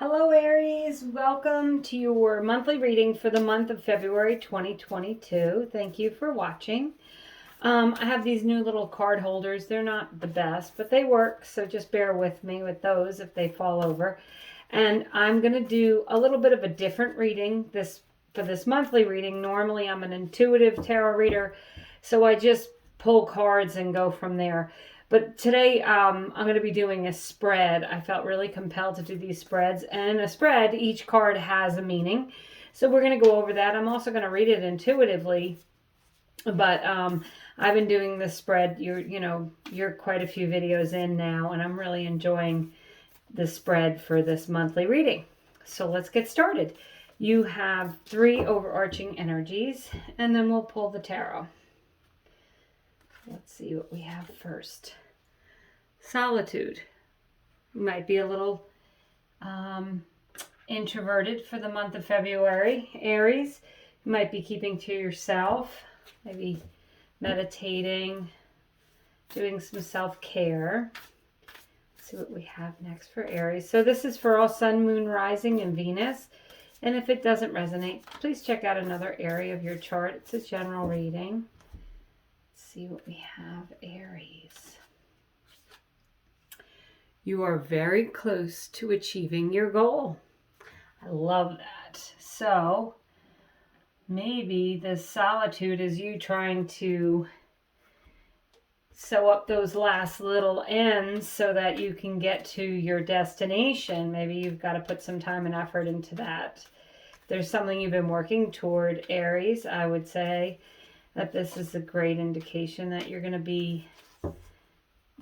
Hello Aries, welcome to your monthly reading for the month of February 2022. Thank you for watching. I have these new little card holders. They're not the best, but they work, so just bear with me with those if they fall over. And I'm going to do a little bit of a different reading for this monthly reading. Normally I'm an intuitive tarot reader, so I just pull cards and go from there. But today I'm going to be doing a spread. I felt really compelled to do these spreads. And in a spread, each card has a meaning. So we're going to go over that. I'm also going to read it intuitively. But I've been doing this spread. You're quite a few videos in now. And I'm really enjoying the spread for this monthly reading. So let's get started. You have 3 overarching energies. And then we'll pull the tarot. Let's see what we have first. Solitude. You might be a little introverted for the month of February, Aries. You might be keeping to yourself, maybe meditating, doing some self-care. Let's see what we have next for Aries. So this is for all Sun, Moon, Rising, and Venus. And if it doesn't resonate, please check out another area of your chart. It's a general reading. See what we have, Aries. You are very close to achieving your goal. I love that. So maybe this solitude is you trying to sew up those last little ends so that you can get to your destination. Maybe you've got to put some time and effort into that. There's something you've been working toward, Aries. I would say that this is a great indication that you're going to be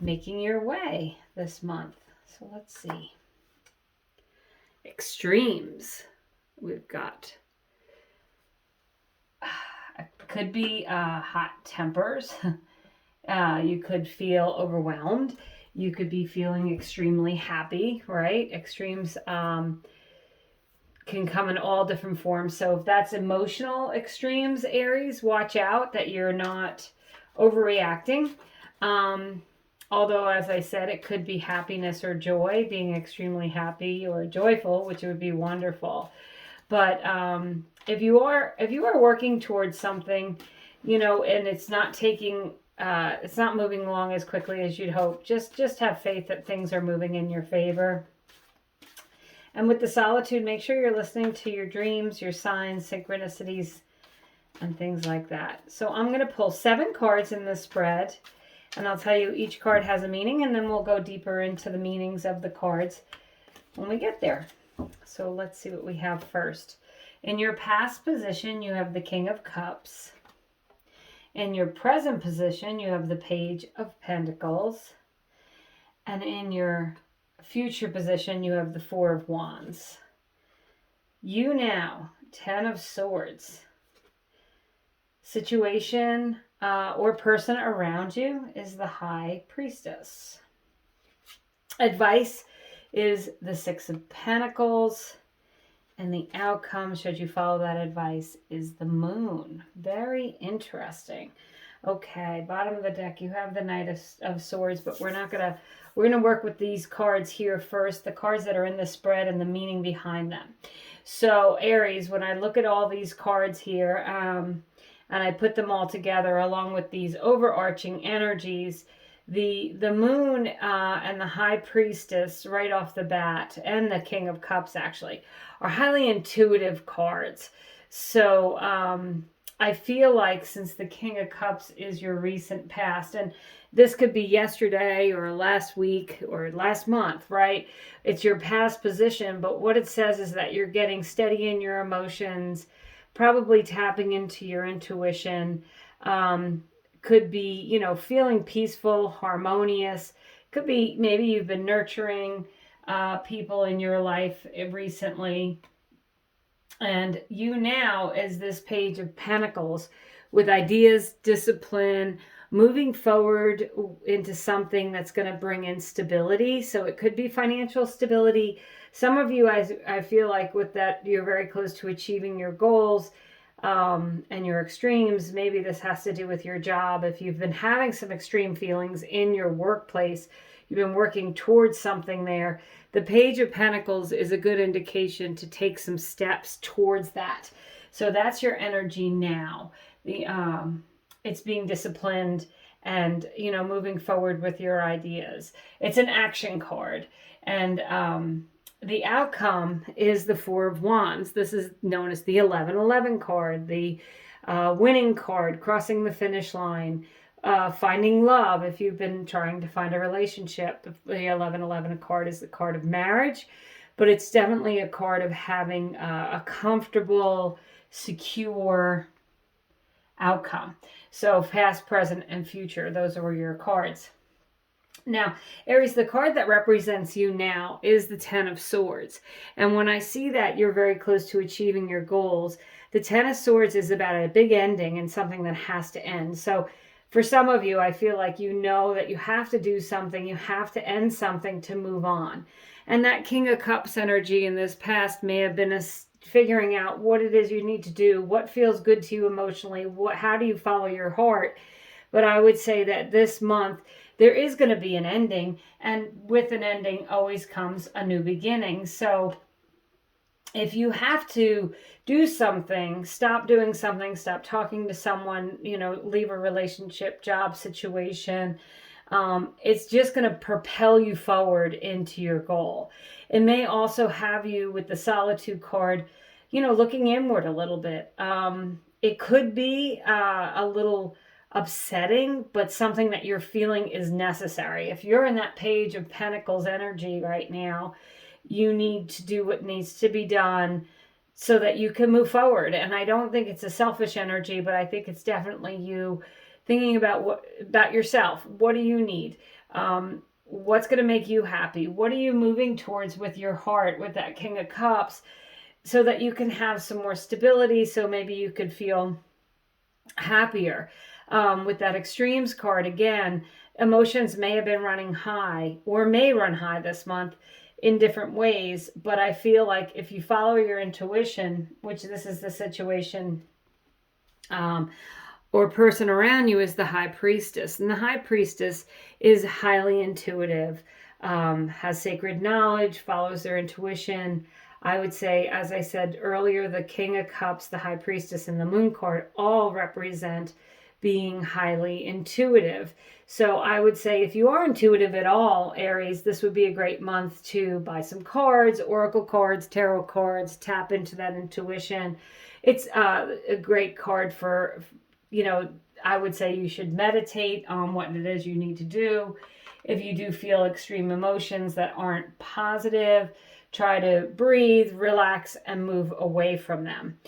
making your way this month. So let's see. Extremes. We've got, could be hot tempers. You could feel overwhelmed. You could be feeling extremely happy, right? Extremes can come in all different forms. So if that's emotional extremes, Aries, watch out that you're not overreacting. Although, as I said, it could be happiness or joy, being extremely happy or joyful, which would be wonderful. But if you are working towards something, and it's not moving along as quickly as you'd hope, just have faith that things are moving in your favor. And with the solitude, make sure you're listening to your dreams, your signs, synchronicities, and things like that. So I'm going to pull 7 cards in this spread, and I'll tell you each card has a meaning, and then we'll go deeper into the meanings of the cards when we get there. So let's see what we have first. In your past position, you have the King of Cups. In your present position, you have the Page of Pentacles. And in your future position, you have the 4 of Wands. You now, 10 of Swords. Situation or person around you is the High Priestess. Advice is the 6 of Pentacles. And the outcome, should you follow that advice, is the Moon. Very interesting. Okay, bottom of the deck, you have the Knight of Swords, but we're going to work with these cards here first, the cards that are in the spread and the meaning behind them. So Aries, when I look at all these cards here, and I put them all together along with these overarching energies, the Moon and the High Priestess right off the bat, and the King of Cups actually, are highly intuitive cards. So I feel like since the King of Cups is your recent past, and this could be yesterday or last week or last month, right? It's your past position, but what it says is that you're getting steady in your emotions, probably tapping into your intuition. Could be, feeling peaceful, harmonious. Could be maybe you've been nurturing people in your life recently. And you now, as this Page of Pentacles, with ideas, discipline, moving forward into something that's going to bring in stability. So it could be financial stability. Some of you, I feel like with that, you're very close to achieving your goals and your extremes. Maybe this has to do with your job. If you've been having some extreme feelings in your workplace, you've been working towards something there. the Page of Pentacles is a good indication to take some steps towards that. So that's your energy now. It's being disciplined and, moving forward with your ideas. It's an action card. And the outcome is the Four of Wands. This is known as the 1111 card, the winning card, crossing the finish line, finding love. If you've been trying to find a relationship, the 1111 card is the card of marriage, but it's definitely a card of having a comfortable, secure outcome. So past, present, and future, those are your cards. Now, Aries, the card that represents you now is the Ten of Swords. And when I see that you're very close to achieving your goals, the Ten of Swords is about a big ending and something that has to end. So for some of you, I feel like you know that you have to do something, you have to end something to move on. And that King of Cups energy in this past may have been figuring out what it is you need to do, what feels good to you emotionally, how do you follow your heart. But I would say that this month, there is going to be an ending, and with an ending always comes a new beginning. So if you have to do something, stop doing something, stop talking to someone, leave a relationship, job situation, it's just going to propel you forward into your goal. It may also have you, with the Solitude card, looking inward a little bit. It could be a little upsetting, but something that you're feeling is necessary. If you're in that Page of Pentacles energy right now, you need to do what needs to be done so that you can move forward. And I don't think it's a selfish energy, but I think it's definitely you thinking about yourself. What do you need? What's going to make you happy? What are you moving towards with your heart, with that King of Cups, so that you can have some more stability, so maybe you could feel happier. With that Extremes card, again, emotions may have been running high or may run high this month in different ways, but I feel like if you follow your intuition, which this is the situation or person around you, is the High Priestess. And the High Priestess is highly intuitive, has sacred knowledge, follows their intuition. I would say, as I said earlier, the King of Cups, the High Priestess, and the Moon card all represent being highly intuitive. So I would say if you are intuitive at all, Aries, this would be a great month to buy some cards, oracle cards, tarot cards, tap into that intuition. It's a great card for, I would say you should meditate on what it is you need to do. If you do feel extreme emotions that aren't positive, try to breathe, relax, and move away from them.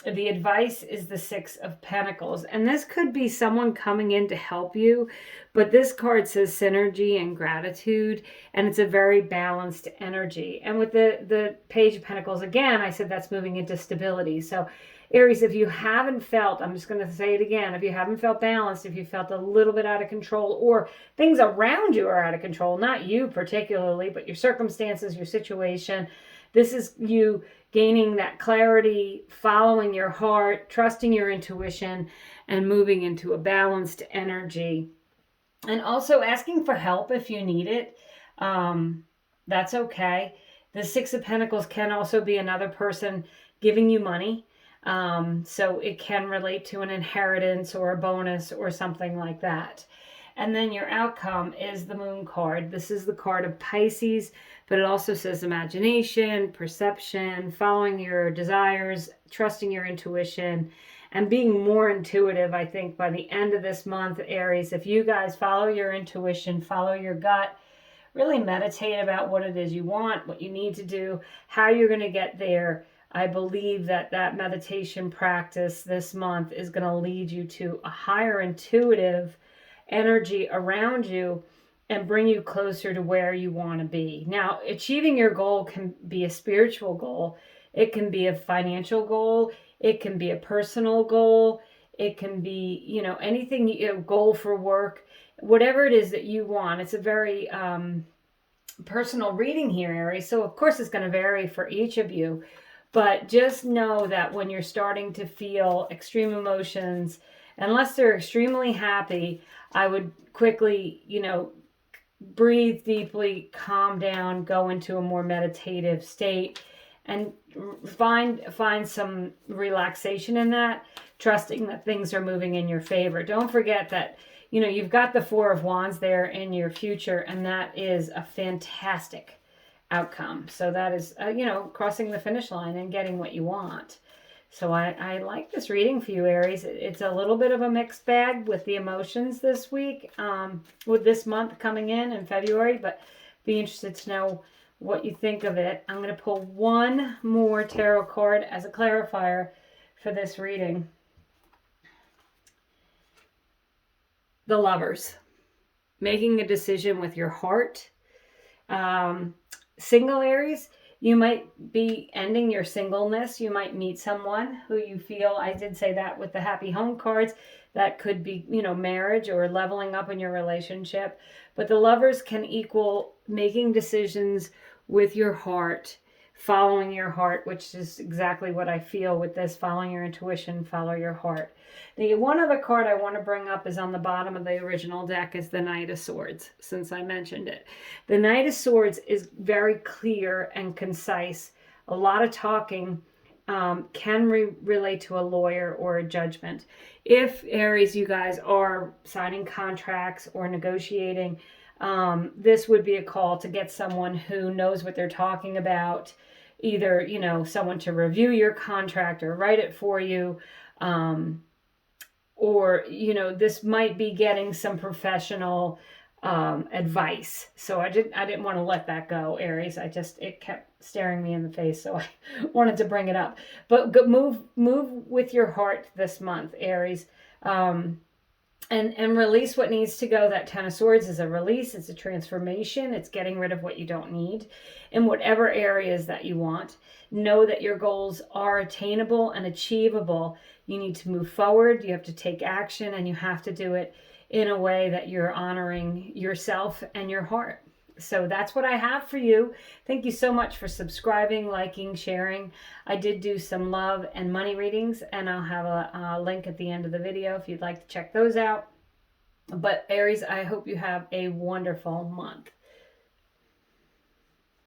The advice is the Six of Pentacles. And this could be someone coming in to help you. But this card says synergy and gratitude. And it's a very balanced energy. And with the Page of Pentacles, again, I said that's moving into stability. So Aries, if you haven't felt, I'm just going to say it again, if you haven't felt balanced, if you felt a little bit out of control, or things around you are out of control, not you particularly, but your circumstances, your situation, this is you gaining that clarity, following your heart, trusting your intuition, and moving into a balanced energy. And also asking for help if you need it. That's okay. The Six of Pentacles can also be another person giving you money. So it can relate to an inheritance or a bonus or something like that. And then your outcome is the Moon card. This is the card of Pisces, but it also says imagination, perception, following your desires, trusting your intuition, and being more intuitive. I think by the end of this month, Aries, if you guys follow your intuition, follow your gut, really meditate about what it is you want, what you need to do, how you're going to get there. I believe that meditation practice this month is going to lead you to a higher intuitive energy around you and bring you closer to where you want to be. Now, achieving your goal can be a spiritual goal. It can be a financial goal. It can be a personal goal. It can be, anything, goal for work, whatever it is that you want. It's a very personal reading here, Aries. So, of course, it's going to vary for each of you. But just know that when you're starting to feel extreme emotions, unless they're extremely happy, I would quickly, breathe deeply, calm down, go into a more meditative state, and find some relaxation in that, trusting that things are moving in your favor. Don't forget that, you know, you've got the Four of Wands there in your future, and that is a fantastic outcome. So that is, you know, crossing the finish line and getting what you want. So I like this reading for you, Aries. It's a little bit of a mixed bag with the emotions this week, with this month coming in February, but be interested to know what you think of it. I'm going to pull one more tarot card as a clarifier for this reading. The Lovers. Making a decision with your heart. Single Aries, you might be ending your singleness. You might meet someone who you feel, I did say that with the Happy Home cards, that could be, you know, marriage or leveling up in your relationship. But the Lovers can equal making decisions with your heart, following your heart, which is exactly what I feel with this, following your intuition, follow your heart. The one other card I want to bring up is on the bottom of the original deck is the Knight of Swords, since I mentioned it. The Knight of Swords is very clear and concise. A lot of talking can relate to a lawyer or a judgment. If, Aries, you guys are signing contracts or negotiating, this would be a call to get someone who knows what they're talking about, either, you know, someone to review your contract or write it for you, or, you know, this might be getting some professional advice. So I didn't want to let that go, Aries. It kept staring me in the face, so I wanted to bring it up. But move with your heart this month, Aries. And release what needs to go. That Ten of Swords is a release. It's a transformation. It's getting rid of what you don't need in whatever areas that you want. Know that your goals are attainable and achievable. You need to move forward. You have to take action, and you have to do it in a way that you're honoring yourself and your heart. So that's what I have for you. Thank you so much for subscribing, liking, sharing. I did do some love and money readings, and I'll have a link at the end of the video if you'd like to check those out. But Aries, I hope you have a wonderful month.